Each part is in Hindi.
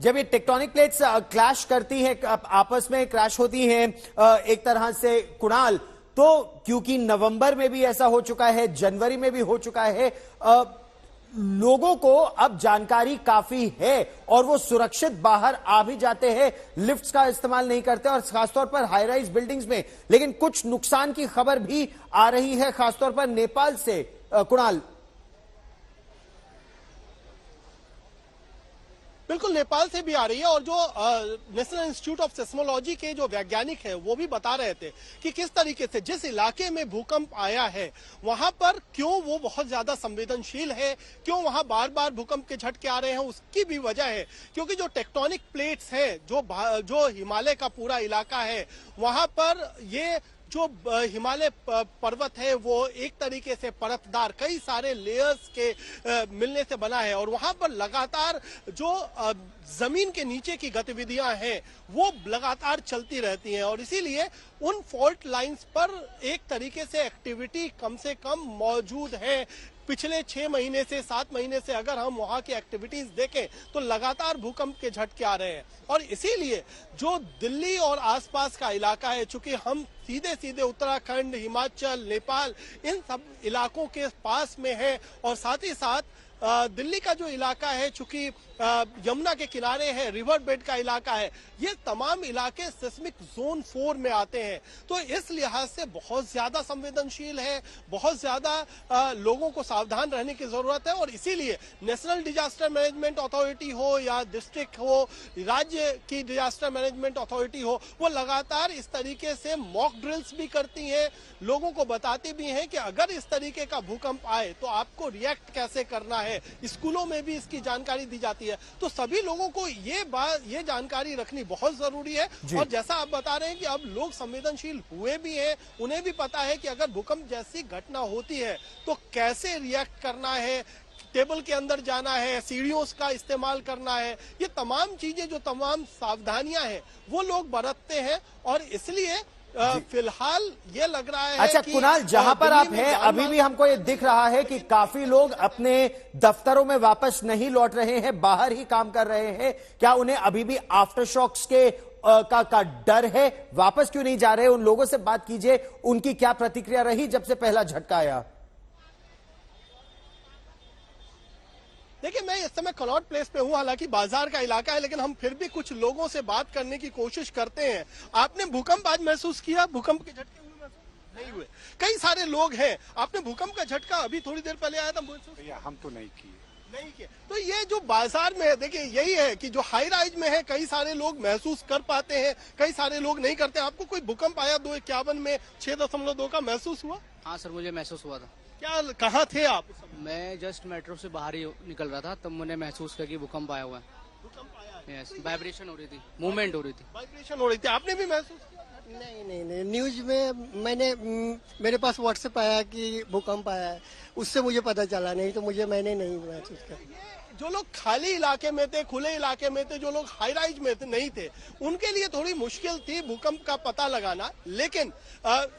जब ये टेक्टोनिक प्लेट्स क्लैश करती हैं, आपस में क्रैश होती हैं एक तरह से कुणाल, तो क्योंकि नवंबर में भी ऐसा हो चुका है, जनवरी में भी हो चुका है, लोगों को अब जानकारी काफी है और वो सुरक्षित बाहर आ भी जाते हैं, लिफ्ट्स का इस्तेमाल नहीं करते और खासतौर पर हाई राइज बिल्डिंग्स में। लेकिन कुछ नुकसान की खबर भी आ रही है, खासतौर पर नेपाल से। कुणाल, बिल्कुल नेपाल से भी आ रही है और जो नेशनल इंस्टीट्यूट ऑफ सेस्मोलॉजी के जो वैज्ञानिक है वो भी बता रहे थे कि किस तरीके से जिस इलाके में भूकंप आया है वहां पर क्यों वो बहुत ज्यादा संवेदनशील है, क्यों वहां बार बार भूकंप के झटके आ रहे हैं। उसकी भी वजह है क्योंकि जो टेक्टोनिक प्लेट्स हैं, जो हिमालय का पूरा इलाका है, वहां पर ये जो हिमालय पर्वत है वो एक तरीके से परतदार कई सारे लेयर्स के मिलने से बना है और वहां पर लगातार जो जमीन के नीचे की गतिविधियां हैं वो लगातार चलती रहती हैं और इसीलिए उन फॉल्ट लाइंस पर एक तरीके से एक्टिविटी कम से कम मौजूद है। पिछले 6 महीने से 7 महीने से अगर हम वहां की एक्टिविटीज देखें तो लगातार भूकंप के झटके आ रहे हैं और इसीलिए जो दिल्ली और आसपास का इलाका है, चूंकि हम सीधे सीधे उत्तराखंड, हिमाचल, नेपाल इन सब इलाकों के पास में है और साथ ही साथ दिल्ली का जो इलाका है, चूंकि यमुना के किनारे है, रिवर बेड का इलाका है, ये तमाम इलाके सिस्मिक जोन 4 में आते हैं। तो इस लिहाज से बहुत ज्यादा संवेदनशील है, बहुत ज्यादा लोगों को सावधान रहने की जरूरत है और इसीलिए नेशनल डिजास्टर मैनेजमेंट अथॉरिटी हो या डिस्ट्रिक्ट हो, राज्य की डिजास्टर मैनेजमेंट अथॉरिटी हो, वो लगातार इस तरीके से मॉक ड्रिल्स भी करती हैं, लोगों को बताती भी हैं कि अगर इस तरीके का भूकंप आए तो आपको रिएक्ट कैसे करना है। स्कूलों में भी इसकी जानकारी दी जाती है। तो सभी लोगों को ये जानकारी रखनी बहुत जरूरी है और जैसा आप बता रहे हैं कि अब लोग संवेदनशील हुए भी हैं, उन्हें भी पता है कि अगर भूकंप जैसी घटना होती है तो कैसे रिएक्ट करना है, टेबल के अंदर जाना है, सीढ़ियों का इस्तेमाल करना है। ये तमाम चीजें, जो तमाम सावधानियां हैं वो लोग बरतते हैं और इसलिए फिलहाल ये लग रहा है। अच्छा कुणाल, जहां पर आप हैं अभी भी हमको ये दिख रहा है कि काफी लोग अपने दफ्तरों में वापस नहीं लौट रहे हैं, बाहर ही काम कर रहे हैं। क्या उन्हें अभी भी आफ्टर शॉक्स के का डर है? वापस क्यों नहीं जा रहे? उन लोगों से बात कीजिए, उनकी क्या प्रतिक्रिया रही जब से पहला झटका आया? देखिए, मैं इस समय कनॉट प्लेस पे हूँ, हालांकि बाजार का इलाका है, लेकिन हम फिर भी कुछ लोगों से बात करने की कोशिश करते हैं। आपने भूकंप आज महसूस किया? भूकंप के झटके हुए महसूस नहीं हुए? कई सारे लोग हैं, आपने भूकंप का झटका अभी थोड़ी देर पहले आया था महसूस? हम तो नहीं किए। नहीं किया। तो ये जो बाजार में है, देखिए यही है कि जो हाई राइज में है कई सारे लोग महसूस कर पाते हैं, कई सारे लोग नहीं करते। आपको कोई भूकंप आया 251 में 6.2 का महसूस हुआ? हाँ सर, मुझे महसूस हुआ था। क्या, कहाँ थे आप? मैं जस्ट मेट्रो से बाहर ही निकल रहा था, तब मैंने महसूस किया कि भूकंप आया हुआ है। भूकंप आया? यस, वाइब्रेशन हो रही थी, मूवमेंट हो रही थी। वाइब्रेशन हो रही थी, आपने भी महसूस किया? नहीं, न्यूज में मैंने मेरे पास व्हाट्सएप आया कि भूकंप आया है, उससे मुझे पता चला, नहीं तो मैंने नहीं महसूस किया। जो लोग खाली इलाके में थे, खुले इलाके में थे, जो लोग हाई राइज में थे, नहीं थे, उनके लिए थोड़ी मुश्किल थी भूकंप का पता लगाना। लेकिन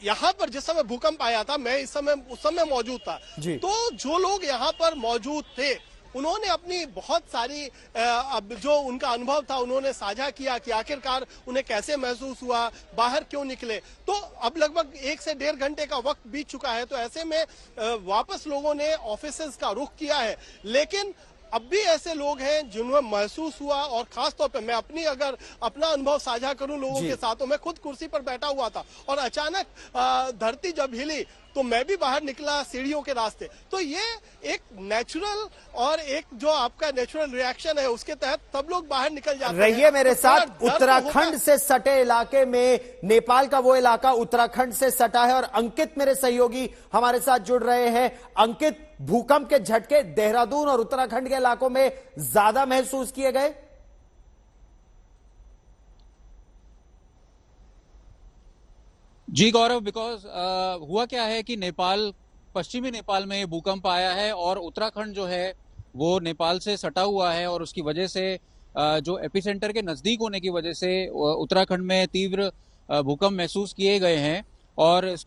यहाँ पर जिस समय भूकंप आया था, मैं उस समय मौजूद था, तो जो लोग यहाँ पर मौजूद थे उन्होंने अपनी बहुत सारी अब जो उनका अनुभव था उन्होंने साझा किया कि आखिरकार उन्हें कैसे महसूस हुआ, बाहर क्यों निकले। तो अब लगभग 1 से 1.5 घंटे का वक्त बीत चुका है, तो ऐसे में वापस लोगों ने ऑफिसेज का रुख किया है। लेकिन अब भी ऐसे लोग हैं जिन्हें महसूस हुआ और खास तौर पे मैं अगर अपना अनुभव साझा करूं लोगों के साथ, तो मैं खुद कुर्सी पर बैठा हुआ था और अचानक धरती जब हिली तो मैं भी बाहर निकला सीढ़ियों के रास्ते। तो ये एक नेचुरल और एक जो आपका नेचुरल रिएक्शन है उसके तहत सब लोग बाहर निकल जाते हैं। रहिए मेरे साथ, उत्तराखंड से सटे इलाके में, नेपाल का वो इलाका उत्तराखंड से सटा है और अंकित मेरे सहयोगी हमारे साथ जुड़ रहे हैं। अंकित, भूकंप के झटके देहरादून और उत्तराखंड के इलाकों में ज्यादा महसूस किए गए? जी गौरव, बिकॉज हुआ क्या है कि पश्चिमी नेपाल में भूकंप आया है और उत्तराखंड जो है वो नेपाल से सटा हुआ है और उसकी वजह से जो एपिसेंटर के नजदीक होने की वजह से उत्तराखंड में तीव्र भूकंप महसूस किए गए हैं। और इस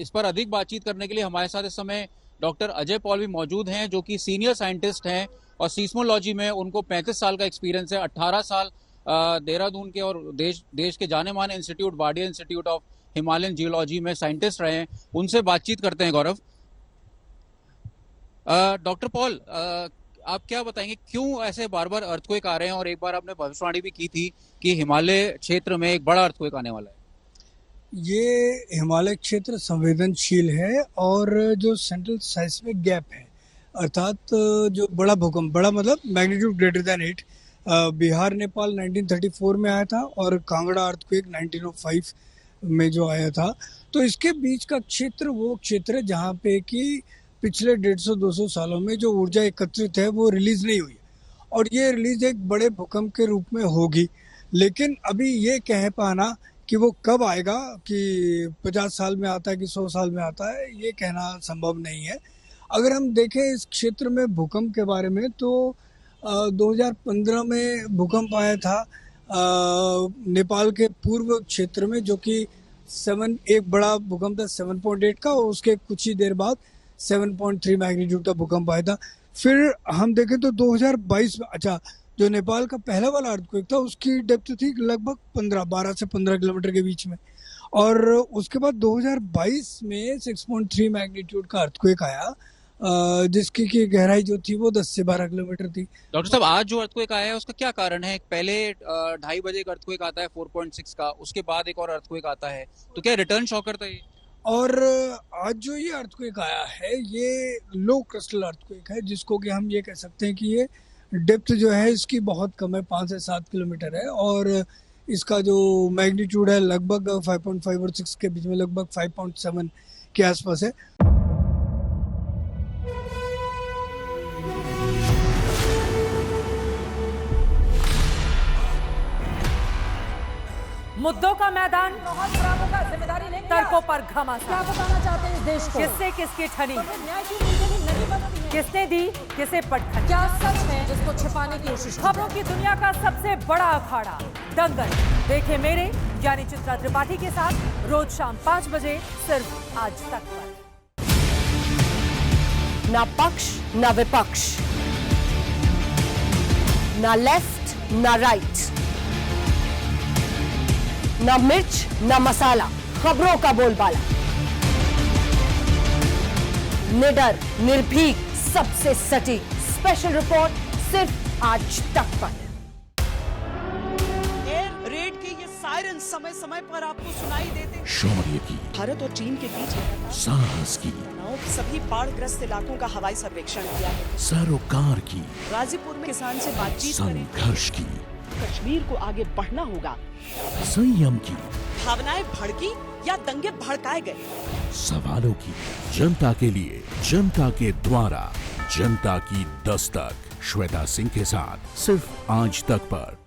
पर अधिक बातचीत करने के लिए हमारे साथ इस समय डॉक्टर अजय पॉल भी मौजूद हैं, जो कि सीनियर साइंटिस्ट हैं और सीस्मोलॉजी में उनको 35 साल का एक्सपीरियंस है। 18 साल देहरादून के और देश के जाने माने institute, Wadia institute of Himalayan geology में साइंटिस्ट रहे हैं। उनसे बातचीत करते हैं गौरव। डॉक्टर पॉल, आप क्या बताएंगे क्यों ऐसे बार बार अर्थक्वेक आ रहे हैं, और एक बार आपने भविष्यवाणी भी की थी कि हिमालय क्षेत्र में एक बड़ा अर्थक्वेक आने वाला है? ये हिमालय क्षेत्र संवेदनशील है और जो सेंट्रल साइस्मिक गैप है, अर्थात जो बड़ा भूकंप, बड़ा मतलब magnitude greater than 8, Bihar Nepal 1934 में आया था और कांगड़ा अर्थक्वेक 1905 में जो आया था, तो इसके बीच का क्षेत्र वो क्षेत्र है जहाँ पे कि पिछले 150-200 सालों में जो ऊर्जा एकत्रित है वो रिलीज नहीं हुई, और ये रिलीज एक बड़े भूकंप के रूप में होगी। लेकिन अभी ये कह पाना कि वो कब आएगा, कि 50 साल में आता है कि 100 साल में आता है, ये कहना संभव नहीं है। अगर हम देखें इस क्षेत्र में भूकंप के बारे में, तो 2015 में भूकंप आया था नेपाल के पूर्व क्षेत्र में, जो कि एक बड़ा भूकंप था 7.8 का, और उसके कुछ ही देर बाद 7.3 मैग्नीट्यूड का भूकंप आया था। फिर हम देखें तो 2022 में, अच्छा, जो नेपाल का पहला वाला अर्थक्वेक था उसकी डेप्थ थी लगभग 12 से 15 किलोमीटर के बीच में, और उसके बाद 2022 में 6.3 मैग्नीट्यूड का अर्थक्वेक आया, जिसकी की गहराई जो थी वो 10 से 12 किलोमीटर थी। डॉक्टर साहब, आज जो अर्थक्वेक आया है उसका क्या कारण है? पहले 2:30 बजे एक अर्थक्वेक आता है 4.6 का, उसके बाद एक और अर्थक्वेक आता है, तो क्या रिटर्न शॉकर था ये? और आज जो ये अर्थक्वेक आया है ये लो क्रिस्टल अर्थक्वेक है, जिसको कि हम ये कह सकते हैं कि ये डेप्थ जो है इसकी बहुत कम है, 5 से 7 किलोमीटर है, और इसका जो मैग्नीट्यूड है लगभग 5.5 और 6 के बीच में, लगभग 5.7 के आसपास है। मुद्दों का मैदान, तर्कों पर घमासान। क्या बताना चाहते हैं इस देश को? किससे किसकी ठनी, किसने दी किसे पटखनी, क्या सच है जिसको छिपाने की कोशिश? खबरों की दुनिया का सबसे बड़ा अखाड़ा दंगल देखे मेरे यानी चित्रा त्रिपाठी के साथ रोज शाम 5 बजे सिर्फ आज तक पर। ना पक्ष ना विपक्ष, ना लेफ्ट ना राइट, ना मिर्च ना मसाला, खबरों का बोलबाला, निडर निर्भीक सबसे सटीक स्पेशल रिपोर्ट सिर्फ आज तक पर। एयर रेड के ये सायरन समय समय पर आपको सुनाई देते हैं। शौर्य की, भारत और चीन के बीच साहस की, सभी बाढ़ग्रस्त इलाकों का हवाई सर्वेक्षण किया है। सरोकार की, गाजीपुर में किसान से बातचीत करें। संघर्ष की, कश्मीर को आगे बढ़ना होगा। संयम की, भावनाएं भड़की या दंगे भड़काए गए, सवालों की, जनता के लिए, जनता के द्वारा, जनता की दस्तक। श्वेता सिंह के साथ सिर्फ आज तक पर।